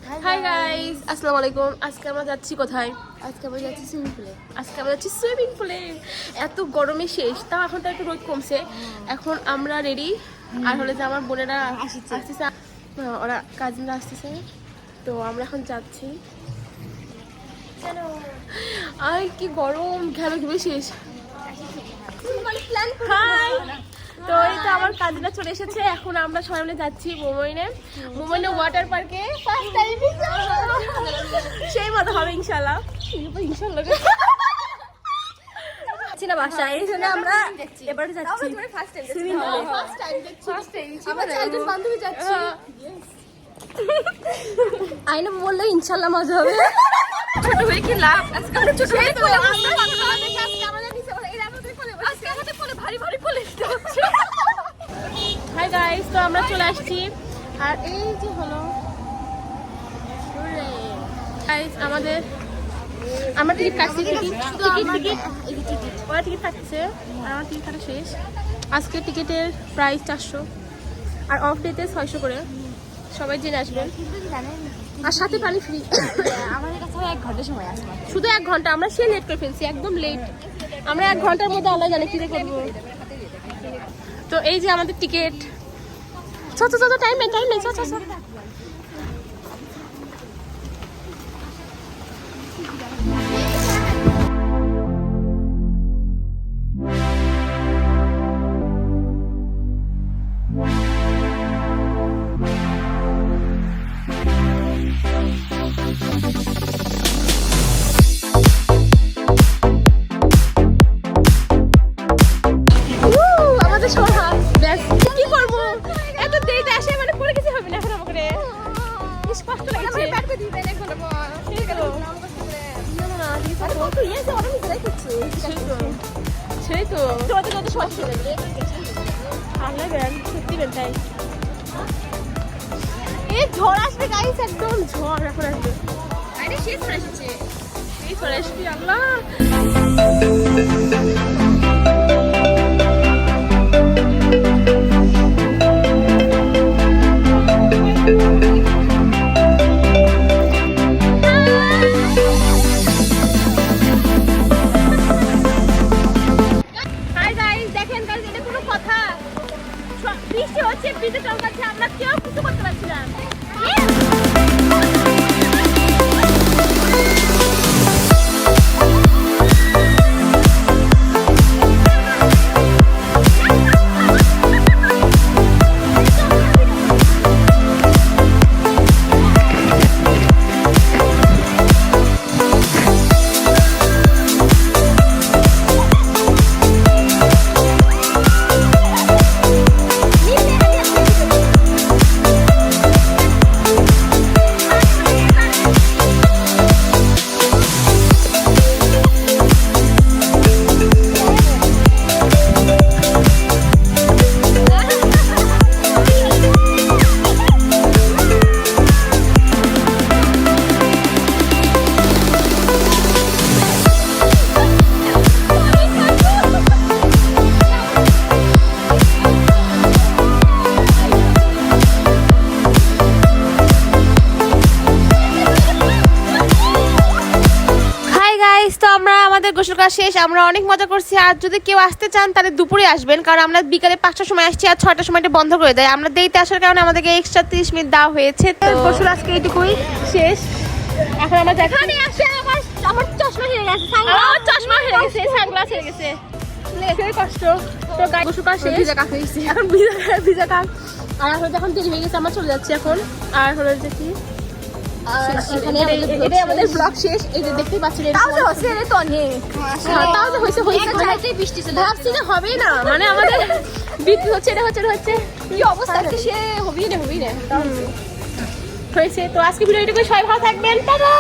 Hi guys, আসসালামু আলাইকুম। আজকে আমরা যাচ্ছি কোথায়? আজকে আমরা যাচ্ছি সুইমিং পুলে। সুইমিং পুলে। এত গরমে শেষ, তাও এখন তো একটু রোদ কমছে। এখন আমরা রেডি, আর হলে যে আমার বোনেরা আসতেছে, ওরা কাজিনরা আসতেছে, তো আমরা এখন যাচ্ছি। আর কি গরম, ঘেমে শেষ। হাই, তো এই তো আমার কাজিনরা চলে এসেছে। এখন আমরা সবাই মিলে যাচ্ছি মোবাইলে ওয়াটার পার্কে। ফার্স্ট টাইম সেই মতো হবে ইনশাআল্লাহ। না বাসায় এই জন্য আমরা এবারে যাচ্ছি সুইমিং পুলে। আমরা চারজন বান্ধবী যাচ্ছি। আইনা বললে ইনশাআল্লাহ মজা হবে। ছোট হয়ে কি লাভ? আজকে আমরা ছোট হয়ে তো হাই গাইস, তো আমরা চলে আসছি। আর এই যে হলো গাইস, আমরা টিকিট কাটছি। ওরা টিকিট কাটছে আর আমার টিকিট কাটা শেষ। আজকে টিকিটের প্রাইস 400 আর অফ ডেতে 600 করে। সবাই জেনে আসবেন। আর সাথে পানি ফ্রি। আমাদের কাছে 1 ঘন্টা সময় আছে, শুধু 1 ঘন্টা। আমরা সে লেট করে ফেলছি, একদম লেট। আমরা 1 ঘন্টার মধ্যে আল্লাহ জানে কি করবো। তো এই যে আমাদের টিকিট। টাইম নেই। আমাদের সোহা ব্যাস কি করবো, এত দেরিতে আসে মানে পরে কিছু হবে না। এখন আমাকে কষ্ট লাগছে। সেই তো সত্যি তাই। এই ঝড় আসবে গাইস, একদম ঝড় এখন আসবে। এই চলে আসবি আল্লাহ। বৃষ্টি হচ্ছে, ব্রিজে চলকাচ্ছে, আমরা কেউ কিছু করতে পারছি না। গোসল করা শেষ, আমরা অনেক মজা করছি। আর যদি কেউ আসতে চান তাহলে দুপুরে আসবেন, কারণ আমরা বিকালে 5টার সময় আসছি আর 6টার সময়টা বন্ধ করে দেয়। আমরা দেরিতে আসার কারণে আমাদেরকে এক্সট্রা 30 মিনিট দেওয়া হয়েছে। তো গোসল আজকে এইটুকুই শেষ। এখন আমরা এখানে আসে আমার চশমা হেরে গেছে, আমার চশমা হেরে গেছে, সানগ্লাস হেরে গেছে, সেই কষ্ট। তো গোসল করা শেষ, ভিজা কাক হয়েছে, এখন ভিজা কাক। আর এখন যখন দেরি হয়ে গেছে আমরা চলে যাচ্ছি এখন। আর হলো যে কি আমাদের ব্লগ শেষ। এই যে দেখতেই পাচ্ছেন, ভাবছি যে হবে না, মানে আমাদের বৃদ্ধি হচ্ছে, এটা হচ্ছে কি অবস্থা সে হবেই না হয়েছে। তো আজকে ভিডিও এটুকু, সবাই ভালো থাকবেন, টাটা।